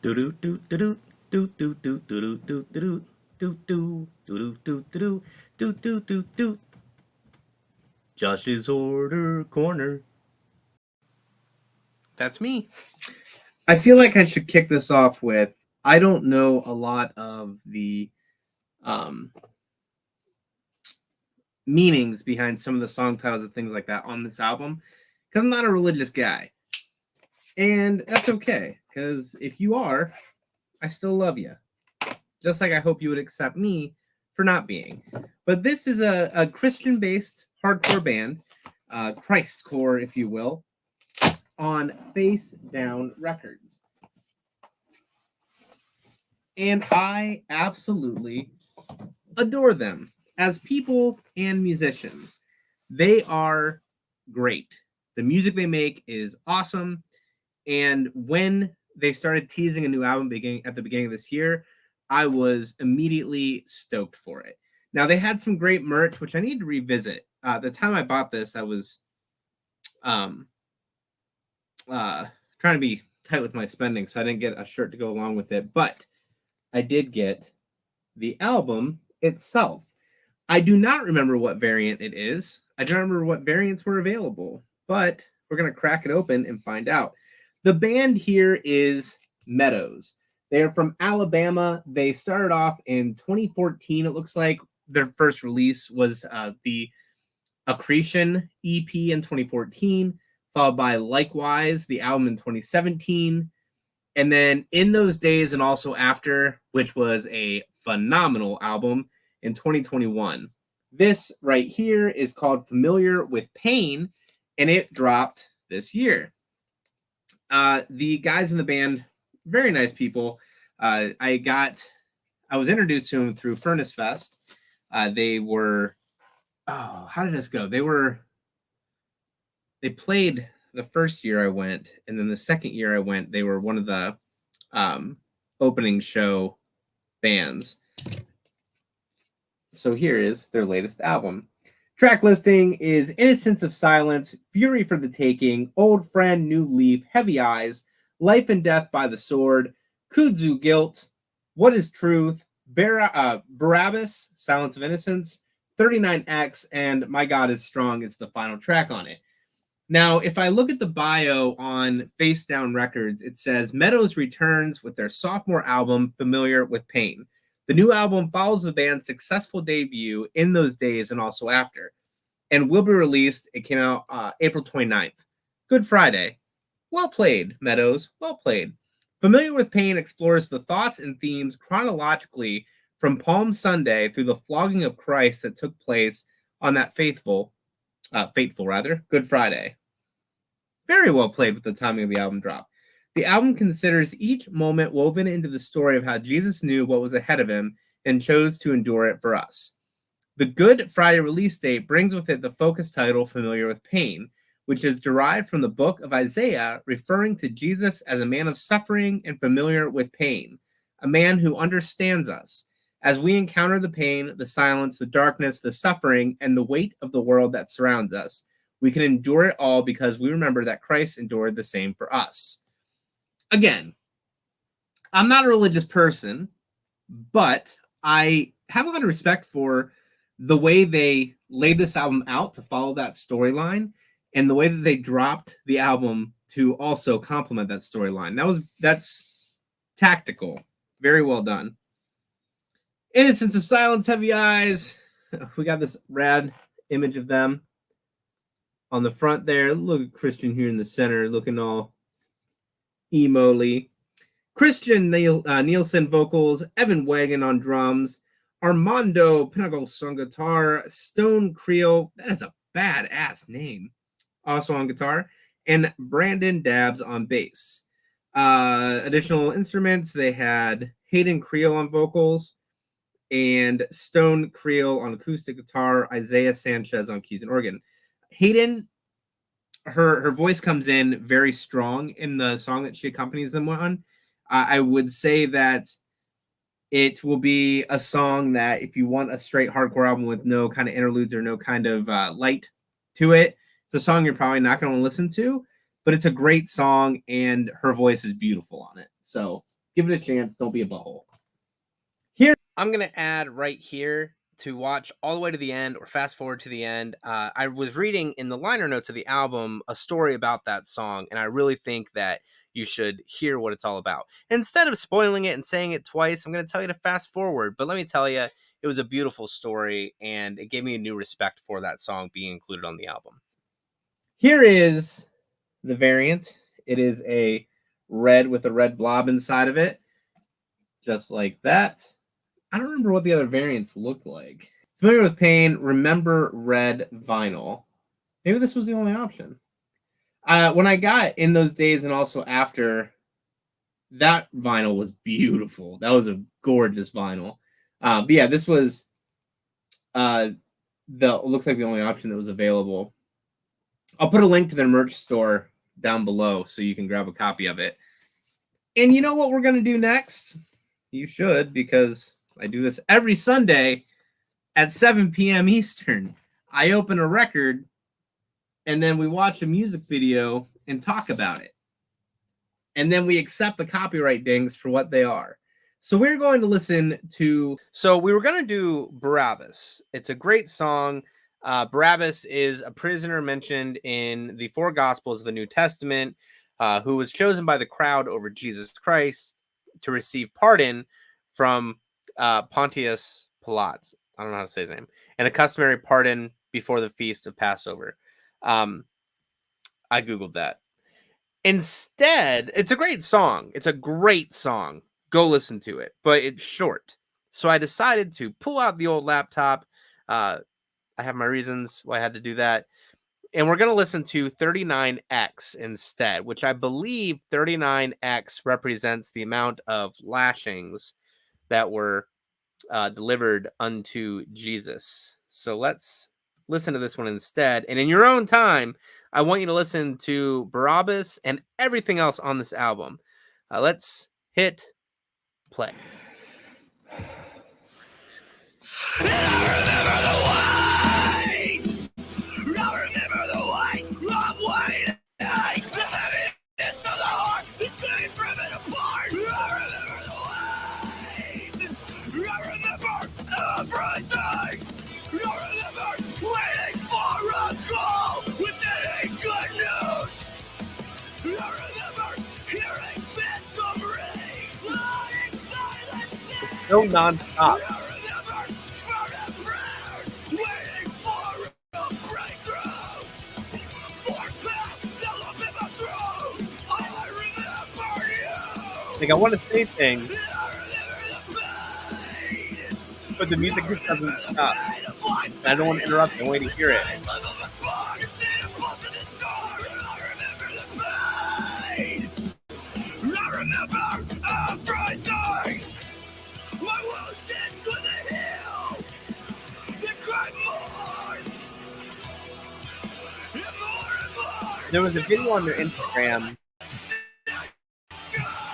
Do do do do do do do do do do do do do do do do do do do. Josh's Order Corner. That's me. I feel like I should kick this off with I don't know a lot of the um, meanings behind some of the song titles and things like that on this album because I'm not a religious guy. And that's okay because if you are, I still love you. Just like I hope you would accept me for not being. But this is a Christian-based hardcore band, Christcore, if you will, on Face Down Records. And I absolutely adore them as people and musicians. They are great. The music they make is awesome. And when they started teasing a new album at the beginning of this year, I was immediately stoked for it. Now, they had some great merch, which I need to revisit. The time I bought this, I was trying to be tight with my spending, so I didn't get a shirt to go along with it. But I did get the album itself. I do not remember what variant it is. I don't remember what variants were available, but we're going to crack it open and find out. The band here is Meadows. They're from Alabama. They started off in 2014. It looks like their first release was the Accretion EP in 2014, followed by Likewise, the album in 2017. And then In Those Days and Also After, which was a phenomenal album in 2021. This right here is called Familiar with Pain, and it dropped this year. The guys in the band, very nice people. I was introduced to them through Furnace Fest. They were, how did this go? They played the first year I went, and then the second year I went, they were one of the opening show bands. So here is their latest album. Track listing is Innocence of Silence, Fury for the Taking, Old Friend, New Leaf, Heavy Eyes, Life and Death by the Sword, Kudzu Guilt, What is Truth, Barabbas, Silence of Innocence, 39X, and My God is Strong is the final track on it. Now, if I look at the bio on Face Down Records, it says Meadows returns with their sophomore album, Familiar with Pain. The new album follows the band's successful debut In Those Days and Also After, and will be released. It came out April 29th. Good Friday. Well played, Meadows. Well played. Familiar with Pain explores the thoughts and themes chronologically from Palm Sunday through the flogging of Christ that took place on that fateful Good Friday. Very well played with the timing of the album drop. The album considers each moment woven into the story of how Jesus knew what was ahead of him and chose to endure it for us. The Good Friday release date brings with it the focus title Familiar with Pain, which is derived from the book of Isaiah, referring to Jesus as a man of suffering and familiar with pain, a man who understands us. As we encounter the pain, the silence, the darkness, the suffering, and the weight of the world that surrounds us, we can endure it all because we remember that Christ endured the same for us. Again, I'm not a religious person, but I have a lot of respect for the way they laid this album out to follow that storyline and the way that they dropped the album to also complement that storyline. That's tactical. Very well done. Innocence of Silence, Heavy Eyes. We got this rad image of them on the front there. Look at Christian here in the center looking all emo-ly. Christian Nielsen vocals, Evan Wagon on drums, Armando Pinagos on guitar, Stone Creole, that is a badass name, also on guitar, and Brandon Dabbs on bass. Additional instruments, they had Hayden Creel on vocals, and Stone Creole on acoustic guitar, Isaiah Sanchez on keys and organ. Hayden, her voice comes in very strong in the song that she accompanies them on. I would say that it will be a song that if you want a straight hardcore album with no kind of interludes or no kind of light to it, it's a song you're probably not going to listen to, but it's a great song and her voice is beautiful on it. So Give it a chance. Don't be a butthole. I'm going to add right here to watch all the way to the end or fast forward to the end. I was reading in the liner notes of the album a story about that song, and I really think that you should hear what it's all about. And instead of spoiling it and saying it twice, I'm going to tell you to fast forward. But let me tell you, it was a beautiful story, and it gave me a new respect for that song being included on the album. Here is the variant. It is a red with a red blob inside of it, just like that. I don't remember what the other variants looked like. Familiar with Pain, remember red vinyl. Maybe this was the only option. When I got in those days and also after, that vinyl was beautiful. That was a gorgeous vinyl. But yeah, this was looks like the only option that was available. I'll put a link to their merch store down below so you can grab a copy of it. And you know what we're going to do next? You should, because I do this every Sunday at 7 p.m. Eastern. I open a record, and then we watch a music video and talk about it. And then we accept the copyright dings for what they are. So we're going to listen to... So we were going to do Barabbas. It's a great song. Barabbas is a prisoner mentioned in the 4 Gospels of the New Testament, who was chosen by the crowd over Jesus Christ to receive pardon from Pontius Pilate. I don't know how to say his name. And a customary pardon before the feast of Passover. I Googled that. Instead, it's a great song. It's a great song. Go listen to it. But it's short. So I decided to pull out the old laptop. I have my reasons why I had to do that. And we're going to listen to 39X instead, which I believe 39X represents the amount of lashings that were delivered unto Jesus. So let's listen to this one instead. And in your own time, I want you to listen to Barabbas and everything else on this album. Let's hit play. So non-stop. Like, I want to say things, but the music just doesn't stop. I don't want to interrupt. I want to hear it. There was a video on their Instagram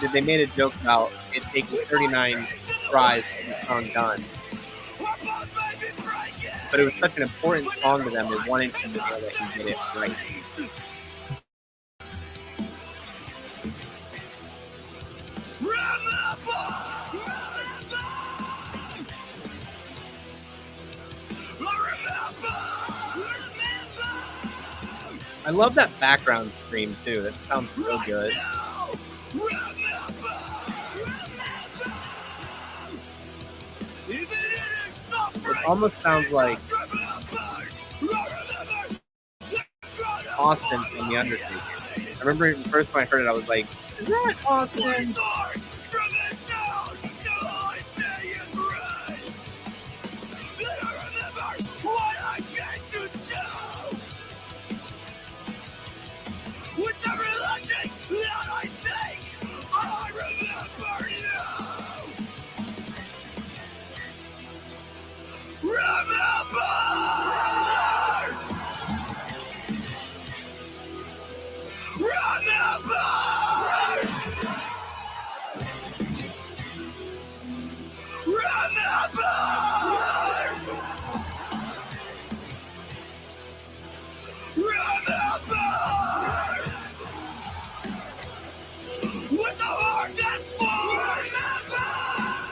that they made a joke about it taking 39 tries to get the song done. But it was such an important song to them, they wanted to know that he did it right. I love that background scream too. That sounds so good. It almost sounds like Austin from The Undertaker. I remember the first time I heard it, I was like, "Is that Austin?"